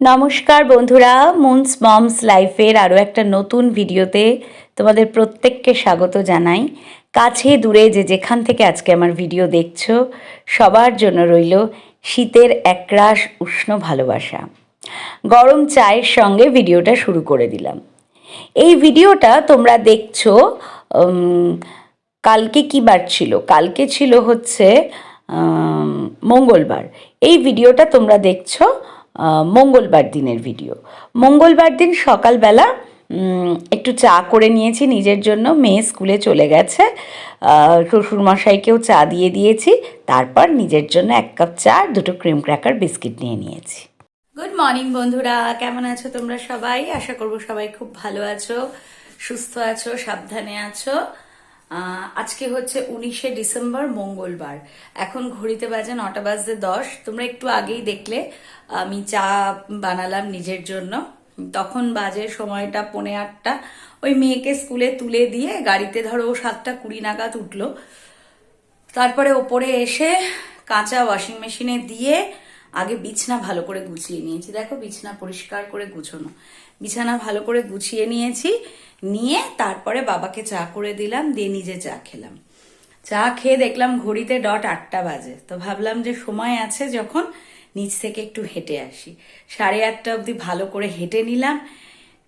নমস্কার বন্ধুরা, moons moms লাইফের আরও একটা নতুন ভিডিওতে তোমাদের প্রত্যেককে স্বাগত জানাই। কাছে দূরে যে যেখান থেকে আজকে আমার ভিডিও দেখছো, সবার জন্য রইল শীতের একরাশ উষ্ণ ভালোবাসা। গরম চায়ের সঙ্গে ভিডিওটা শুরু করে দিলাম। এই ভিডিওটা তোমরা দেখছো, কালকে কী বার ছিল? কালকে ছিল হচ্ছে মঙ্গলবার। এই ভিডিওটা তোমরা দেখছো মঙ্গলবার দিনের ভিডিও। মঙ্গলবার দিন সকালবেলা একটু চা করে নিয়েছি নিজের জন্য। মেয়ে স্কুলে চলে গেছে, শ্বশুরমশাইকেও চা দিয়ে দিয়েছি। তারপর নিজের জন্য 1 কাপ চা, 2 ক্রিম ক্র্যাকার বিস্কিট নিয়ে নিয়েছি। গুড মর্নিং বন্ধুরা, কেমন আছো তোমরা সবাই? আশা করবো সবাই খুব ভালো আছো, সুস্থ আছো, সাবধানে আছো। আজকে হচ্ছে 19শে ডিসেম্বর, মঙ্গলবার। এখন ঘড়িতে বাজে 9:10। তোমরা একটু আগেই দেখলে আমি চা বানালাম নিজের জন্য। তখন বাজে সময়টা 8:45। ওই মেয়েকে স্কুলে তুলে দিয়ে গাড়িতে ধরো 7:20 নাগাদ উঠলো। তারপরে ওপরে এসে কাঁচা ওয়াশিং মেশিনে দিয়ে আগে বিছানা ভালো করে গুছিয়ে নিয়েছি। দেখো বিছানা পরিষ্কার করে গুছোনো, বিছানা ভালো করে গুছিয়ে নিয়েছি। নিয়ে তারপরে বাবাকে চা করে দিলাম, দিয়ে নিজে চা খেলাম। চা খেয়ে দেখলাম ঘড়িতে ডট 8টা বাজে। তো ভাবলাম যে সময় আছে যখন, নিচ থেকে একটু হেঁটে আসি। 8:30 অবধি ভালো করে হেঁটে নিলাম।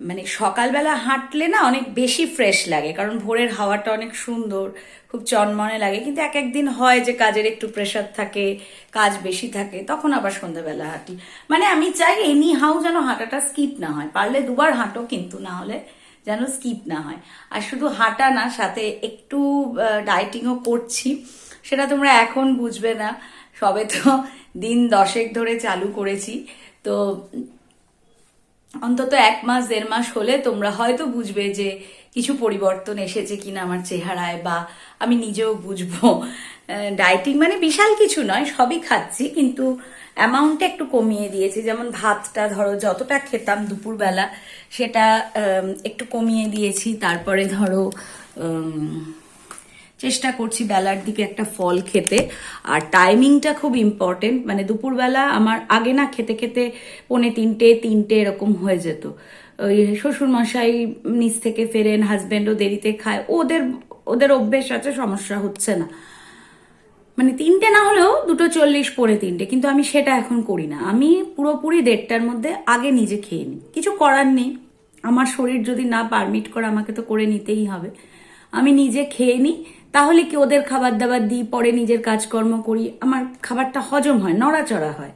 মানে সকালবেলা হাঁটলে না অনেক বেশি ফ্রেশ লাগে, কারণ ভোরের হাওয়াটা অনেক সুন্দর, খুব চনমনে লাগে। কিন্তু এক একদিন হয় যে কাজের একটু প্রেশার থাকে, কাজ বেশি থাকে, তখন আবার সন্ধ্যাবেলা হাঁটি। মানে আমি চাই এনি হাউ যেন হাঁটাটা স্কিপ না হয়। পারলে 2বার হাঁটো, কিন্তু না হলে যেন স্কিপ না হয়। আর শুধু হাঁটা না, সাথে একটু ডায়েটিংও করছি। সেটা তোমরা এখন বুঝবে না, সবে তো দিন 10 ধরে চালু করেছি। তো অন্তত 1 মাস 1.5 মাস হলে তোমরা হয়তো বুঝবে যে কিছু পরিবর্তন এসেছে কিনা আমার চেহারায়, বা আমি নিজেও বুঝবো। ডায়েটিং মানে বিশাল কিছু নয়, সবই খাচ্ছি, কিন্তু অ্যামাউন্টটা একটু কমিয়ে দিয়েছি। যেমন ভাতটা ধরো যতটা খেতাম দুপুরবেলা, সেটা একটু কমিয়ে দিয়েছি। তারপরে ধরো চেষ্টা করছি বেলার দিকে একটা ফল খেতে। আর টাইমিংটা খুব ইম্পর্টেন্ট। মানে দুপুরবেলা আমার আগে না খেতে খেতে 2:45-3টে এরকম হয়ে যেত। ওই শ্বশুরমশাই নিচ থেকে ফেরেন, হাজব্যান্ডও দেরিতে খায়, ওদের অভ্যেস আছে, সমস্যা হচ্ছে না। মানে 3টে না হলেও 2:40 পরে 3টে, কিন্তু আমি সেটা এখন করি না। আমি পুরোপুরি 1:30টার মধ্যে আগে নিজে খেয়ে নিই। কিছু করার নেই, আমার শরীর যদি না পারমিট করে, আমাকে তো করে নিতেই হবে। আমি নিজে খেয়ে নিই, তাহলে কি ওদের খাবার দাবার দিই, পরে নিজের কাজকর্ম করি, আমার খাবারটা হজম হয়, নড়াচড়া হয়।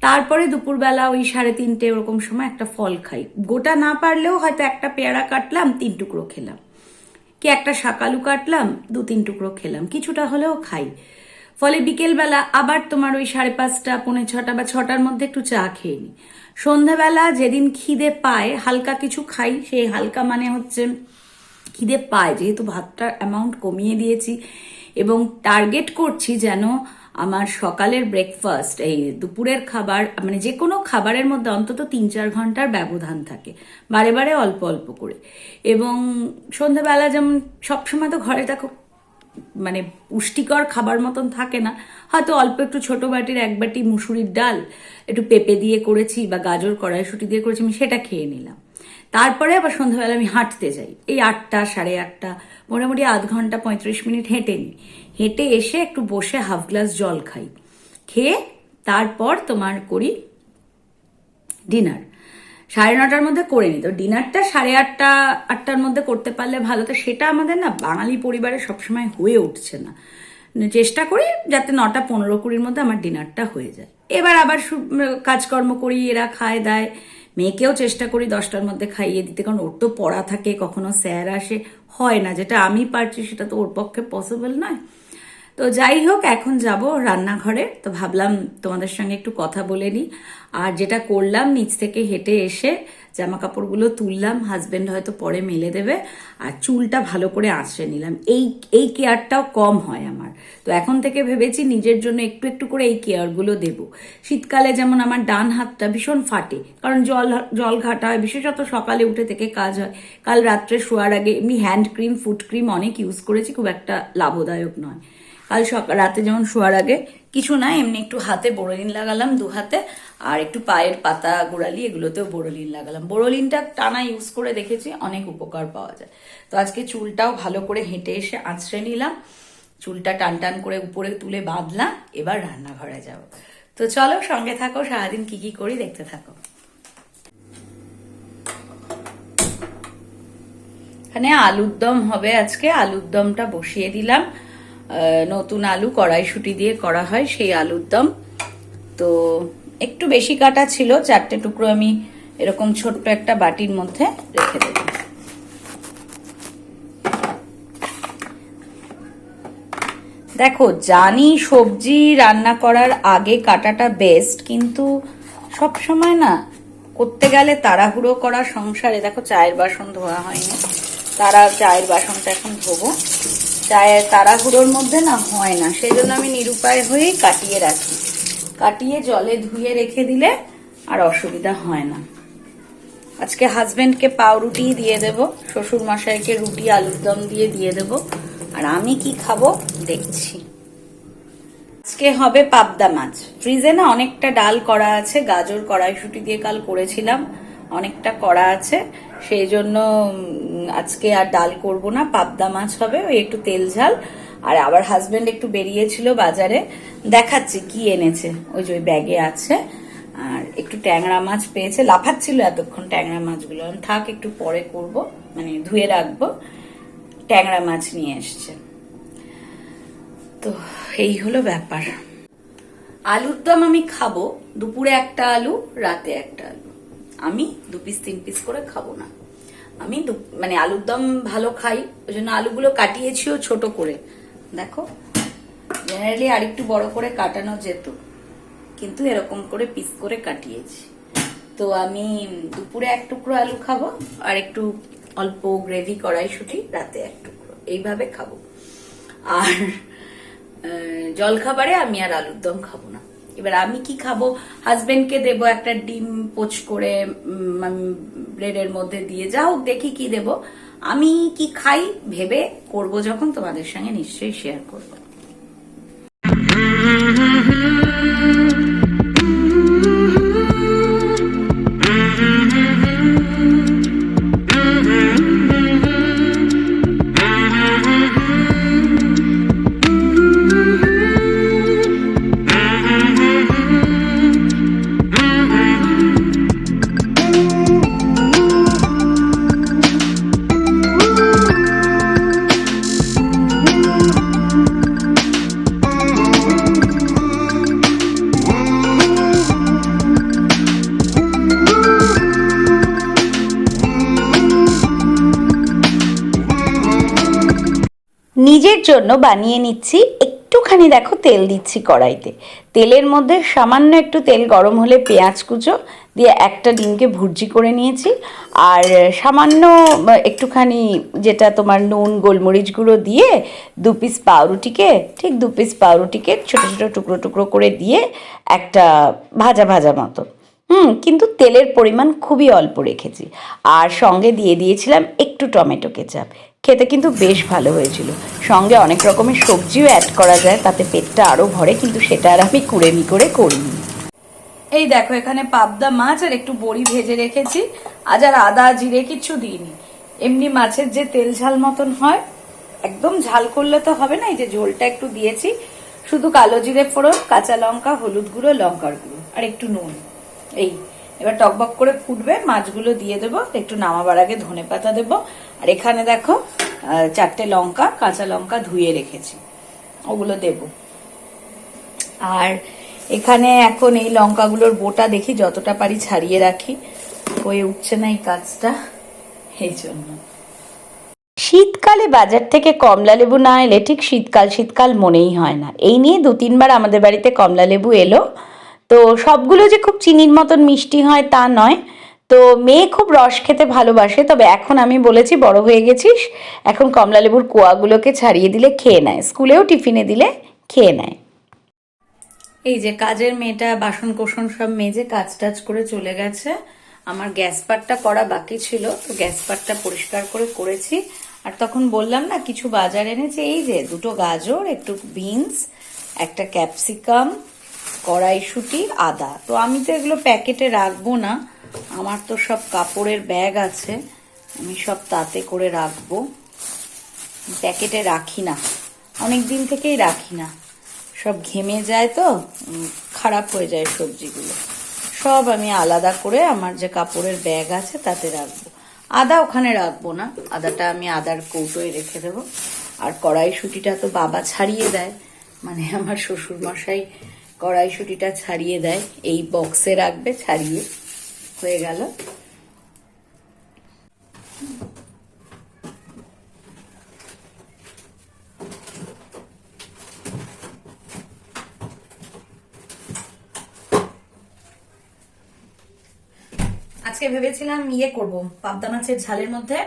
তারপরে দুপুরবেলা ওই 3:30 ওরকম সময় একটা ফল খাই। গোটা না পারলেও হয়তো একটা পেয়ারা কাটলাম, 3 টুকরো খেলাম, কি একটা শাকালু কাটলাম, 2-3 টুকরো খেলাম, কিছুটা হলেও খাই। ফলে বিকেলবেলা আবার তোমার ওই 5:30, 5:45 বা 6টার মধ্যে একটু চা খেয়ে নিই। সন্ধ্যাবেলা যেদিন খিদে পায় হালকা কিছু খাই। সেই হালকা মানে হচ্ছে খিদে পায়, যেহেতু ভাতটার অ্যামাউন্ট কমিয়ে দিয়েছি এবং টার্গেট করছি যেন আমার সকালের ব্রেকফাস্ট, এই দুপুরের খাবার, মানে যে কোনো খাবারের মধ্যে অন্তত 3-4 ঘন্টার ব্যবধান থাকে, বারে বারে অল্প অল্প করে। এবং সন্ধ্যাবেলা যেমন সবসময় তো ঘরে দেখো মানে পুষ্টিকর খাবার মতন থাকে না, হয়তো অল্প একটু ছোট বাটির 1 বাটি মুসুরির ডাল, একটু পেঁপে দিয়ে করেছি বা গাজর কড়াইশুঁটি দিয়ে করেছি, আমি সেটা খেয়ে নিলাম। তারপরে আবার সন্ধ্যাবেলা আমি হাঁটতে যাই, এই 8টা 8:30, মোটামুটি আধ ঘন্টা 35 মিনিট হেঁটে নিই। হেঁটে এসে একটু বসে হাফ গ্লাস জল খাই, খেয়ে তারপর তোমার করি ডিনার। 9:30টার মধ্যে করে নিই। তো ডিনারটা 8:30, 8টার মধ্যে করতে পারলে ভালো। তো সেটা আমাদের না বাঙালি পরিবারে সবসময় হয়ে উঠছে না। চেষ্টা করি যাতে 9:15-20-র মধ্যে আমার ডিনারটা হয়ে যায়। এবার আবার কাজকর্ম করি, এরা খায় দায়। মেয়েকেও চেষ্টা করি 10টার মধ্যে খাইয়ে দিতে, কারণ ওর তো পড়া থাকে, কখনো স্যার আসে, হয় না। যেটা আমি পারছি সেটা তো ওর পক্ষে পসিবল নয়। তো যাই হোক, এখন যাব রান্নাঘরে। তো ভাবলাম তোমাদের সঙ্গে একটু কথা বলে নিই। আর যেটা করলাম, নিচ থেকে হেঁটে এসে জামা কাপড়গুলো তুললাম, হাজবেন্ড হয়তো পরে মেলে দেবে, আর চুলটা ভালো করে আঁচড়ে নিলাম। এই কেয়ারটাও কম হয় আমার। তো এখন থেকে ভেবেছি নিজের জন্য একটু একটু করে এই কেয়ারগুলো দেব। শীতকালে যেমন আমার ডান হাতটা ভীষণ ফাটে, কারণ জল ঘাটা হয়, বিশেষত সকালে উঠে থেকে কাজ হয়। কাল রাত্রে শোয়ার আগে এমনি হ্যান্ড ক্রিম, ফুট ক্রিম অনেক ইউজ করেছি, খুব একটা লাভদায়ক নয়। কাল রাতে যেমন শোয়ার আগে কিছু না, এমনি একটু হাতে বোরোলিন লাগালাম, 2 হাতে, আর একটু পায়ের পাতা গোড়ালি এগুলোতেও বোরোলিন লাগালাম। বোরোলিনটা টানা ইউজ করে দেখেছি অনেক উপকার পাওয়া যায়। তো আজকে চুলটাও ভালো করে হেঁটে এসে আঁচড়ে নিলাম, চুলটা টান টান করে উপরে তুলে বাঁধলাম, এবার রান্নাঘরে যাব। তো চলো সঙ্গে থাকো, সারাদিন কি কি করি দেখতে থাকো। এখানে আলুর দম হবে আজকে, আলুর দমটা বসিয়ে দিলাম। নতুন আলু কড়াইশুঁটি দিয়ে করা হয় সেই আলুর দম। তো একটু বেশি কাটা ছিল, 4টে টুকরো আমি এরকম ছোট্ট একটা বাটির মধ্যে রেখে দেব। দেখো, জানি সবজি রান্না করার আগে কাটাটা বেস্ট, কিন্তু সব সময় না করতে গেলে তাড়াহুড়ো করা সংসারে। দেখো চায়ের বাসন ধোয়া হয়নি, চায়ের বাসনটা এখন ধোবো। চায়ের তাড়াহুড়োর মধ্যে না হয় না, সেই জন্য আমি নিরুপায় হয়েই কাটিয়ে রাখি। কাটিয়ে জলে ধুয়ে রেখে দিলে আর অসুবিধা হয় না। আজকে হাজবেন্ডকে পাউরুটি দিয়ে দেব, শ্বশুর মশাইকে রুটি আলুর দম দিয়ে দেব, আর আমি কি খাবো দেখছি। আজকে হবে পাবদা মাছ। ফ্রিজে না অনেকটা ডাল করা আছে, গাজর কড়াইশুঁটি দিয়ে কাল করেছিলাম, অনেকটা করা আছে, সেই জন্য আজকে আর ডাল করব না, পাবদা মাছ হবে, ওই একটু তেল ঝাল। আর আবার হাজবেন্ড একটু বেরিয়েছিল বাজারে, দেখাচ্ছি কি এনেছে, ওই যে ওই ব্যাগে আছে। আর একটু ট্যাংরা মাছ পেয়েছে, লাফাচ্ছিল এতক্ষণ ট্যাংরা মাছগুলো, থাক একটু পরে করব, মানে ধুয়ে রাখবো। ট্যাংরা মাছ নিয়ে এসছে। তো এই হলো ব্যাপার। আলুর দম আমি খাবো, দুপুরে একটা আলু, রাতে একটা আলু। আমি 2 পিস 3 পিস করে খাবো না। আমি মানে আলুর দম ভালো খাই, ওই জন্য আলুগুলো কাটিয়েছিও ছোট করে। দেখো, জেনারেলি আর একটু বড় করে কাটানো যেত, কিন্তু এরকম করে পিস করে কাটিয়েছি। তো আমি দুপুরে 1 টুকরো আলু খাবো, আর একটু অল্প গ্রেভি কড়াইশুঁটি রাতে 1 টুকরো, এইভাবে খাবো। আর জলখাবারে আমি আর আলুর দম খাবো না। এবার আমি কি খাবো, হাজবেন্ডকে দেবো একটা ডিম পোচ করে ব্রেডের মধ্যে দিয়ে, যা হোক দেখি কি দেব। আমি কি খাই ভেবে করব যখন, তোমাদের সঙ্গে নিশ্চয়ই শেয়ার করবো। নিজের জন্য বানিয়ে নিচ্ছি, একটুখানি দেখো তেল দিচ্ছি কড়াইতে। তেলের মধ্যে সামান্য একটু তেল গরম হলে পেঁয়াজ কুচো দিয়ে একটা ডিমকে ভুর্জি করে নিয়েছি, আর সামান্য একটুখানি যেটা তোমার নুন গোলমরিচ গুঁড়ো দিয়ে 2 পিস পাউরুটিকে, ঠিক 2 পিস পাউরুটিকে ছোটো ছোটো টুকরো টুকরো করে দিয়ে একটা ভাজা ভাজা মতো, কিন্তু তেলের পরিমাণ খুবই অল্প রেখেছি। আর সঙ্গে দিয়ে দিয়েছিলাম একটু টমেটো কেচাপ। খেতে কিন্তু বেশ ভালো হয়েছিল। সঙ্গে অনেক রকমের সবজিও অ্যাড করা যায়, তাতে পেটটা আরও ভরে, কিন্তু সেটা আর আমি কুড়েমি করে করিনি। এই দেখো, এখানে পাবদা মাছ আর একটু বড়ি ভেজে রেখেছি, আজ আর আদা জিরে কিছু দিইনি। এমনি মাছের যে তেল ঝাল মতন হয়, একদম ঝাল করলে তো হবে না, এই যে ঝোলটা একটু দিয়েছি, শুধু কালো জিরে ফোড়ন, কাঁচা লঙ্কা, হলুদ গুঁড়ো, লঙ্কার গুঁড়ো আর একটু নুন। এই এবার টকবক করে ফুটবে, মাছগুলো দিয়ে দেবো, একটু নামাবার আগে ধনেপাতা দেবো। আর এখানে দেখো 4টে লঙ্কা, কাঁচা লঙ্কা ধুয়ে রেখেছি, ওগুলো দেব। আর এখানে এখন এই লঙ্কাগুলোর বোটা দেখি যতটা পারি ছাড়িয়ে রাখি, হয়ে উঠছে না এই কাজটা, এই জন্য। শীতকালে বাজার থেকে কমলা লেবু না এলে ঠিক শীতকাল মনেই হয় না। এই নিয়ে 2-3 বার আমাদের বাড়িতে কমলা লেবু এলো। তো সবগুলো যে খুব চিনির মতন মিষ্টি হয় তা নয়। তো মেয়ে খুব রস খেতে ভালোবাসে, তবে এখন আমি বলেছি বড় হয়ে গেছিস, এখন কমলা লেবুর কোয়াগুলোকে ছাড়িয়ে দিলে খেয়ে নেয়, স্কুলেও টিফিনে দিলে খেয়ে নেয়। এই যে কাজের মেয়েটা বাসন কোসন সব মেজে কাজ টাজ করে চলে গেছে। আমার গ্যাস পাটটা করা বাকি ছিল, তো গ্যাস পাটটা পরিষ্কার করে করেছি। আর তখন বললাম না কিছু বাজার এনেছে, এই যে 2টো গাজর, একটু বিনস, একটা ক্যাপসিকাম, কড়াইশুঁটি, আদা। তো আমি তো এগুলো প্যাকেটে রাখবো না, আমার তো সব কাপড়ের ব্যাগ আছে, আমি সব তাতে করে রাখবো, প্যাকেটে রাখি না, অনেক দিন থেকেই রাখি না, সব ঘেমে যায় তো খারাপ হয়ে যায় সবজিগুলো। সব আমি আলাদা করে আমার যে কাপড়ের ব্যাগ আছে তাতে রাখবো। আদা ওখানে রাখবো না, আদাটা আমি আদার কৌটোয় রেখে দেবো। আর কড়াইশুঁটিটা তো বাবা ছাড়িয়ে দেয়, মানে আমার শ্বশুর মশাই কড়াইশুঁটিটা ছাড়িয়ে দেয়, এই বক্সে রাখবে, ছাড়িয়ে হয়ে গেল। আজকে ভেবেছিলাম করব, পাবদা মাছের ঝালের মধ্যে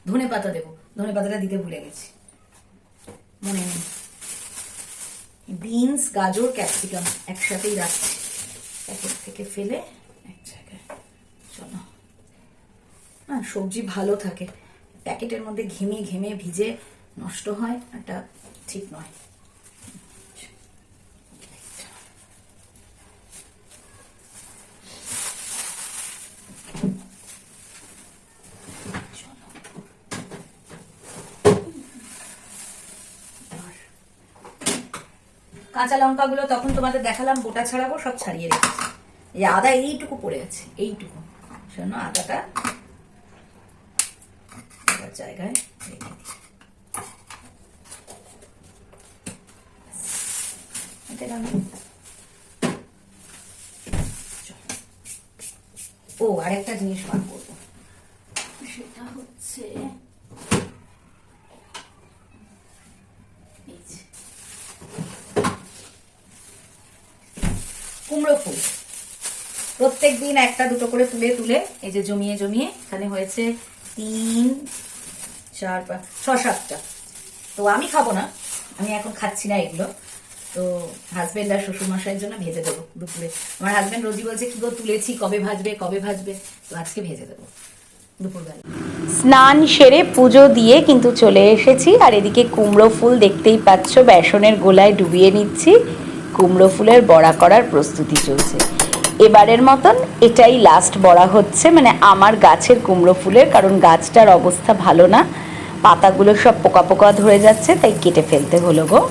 ধনে পাতা দেবো, ধনে পাতাটা দিতে ভুলে গেছি, মনে নেই। বিনস, গাজর, ক্যাপসিকাম একসাথেই রাখছি, প্যাকেট থেকে ফেলে এক জায়গায়। চলো, সবজি ভালো থাকে, প্যাকেটের মধ্যে ঘেমে ঘেমে ভিজে নষ্ট হয়, এটা ঠিক নয়। কাঁচা লঙ্কাগুলো তখন তোমাদের দেখালাম গোটা ছাড়াবো, সব ছাড়িয়ে রেখেছি। এই আদা এইটুকু পড়ে আছে, এইটুকু, শোনো আদাটা জায়গায় রেখে দিই। ও আরেকটা জিনিস বার করবো, সেটা হচ্ছে কুমড়ো ফুল। প্রত্যেক দিন একটা দুটো করে তুলে তুলে এই যে জমিয়ে জমিয়ে এখানে হয়েছে 3, 4, 5, 6, 7টা। তো আমি খাবো না, আমি এখন খাচ্ছি না এগুলো, তো হাজবেন্ড আর শ্বশুরমশাইয়ের জন্য ভেজে দেবো দুপুরে। আমার হাজবেন্ড রোজই বলছে কি গো তুলেছি, কবে ভাজবে কবে ভাজবে, তো আজকে ভেজে দেবো দুপুরবেলা। স্নান সেরে পুজো দিয়ে কিন্তু চলে এসেছি, আর এদিকে কুমড়ো ফুল দেখতেই পাচ্ছ বেসনের গোলায় ডুবিয়ে নিচ্ছি, কুমড়ো ফুলের বড়া করার প্রস্তুতি চলছে। এবারের মতন এটাই লাস্ট বড়া হচ্ছে, মানে আমার গাছের কুমড়ো ফুলের, কারণ গাছটার অবস্থা ভালো না, পাতাগুলো সব পোকা পোকা ধরে যাচ্ছে, তাই কেটে ফেলতে হলো গো।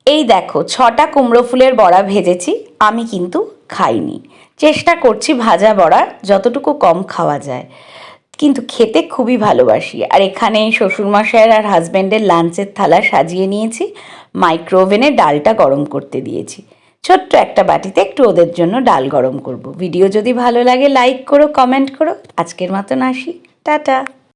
এই দেখো 6টা কুমড়ো ফুলের বড়া ভেজেছি, আমি কিন্তু খাইনি, চেষ্টা করছি ভাজা বড়া যতটুকু কম খাওয়া যায়, কিন্তু খেতে খুবই ভালোবাসি। আর এখানে শ্বশুরমশাইয়ের আর হাজব্যান্ডের লাঞ্চের থালা সাজিয়ে নিয়েছি, মাইক্রো ওভেনে ডালটা গরম করতে দিয়েছি, ছোট্ট একটা বাটিতে একটু ওদের জন্য ডাল গরম করব। ভিডিও যদি ভালো লাগে লাইক করো, কমেন্ট করো। আজকের মতন আসি, টাটা।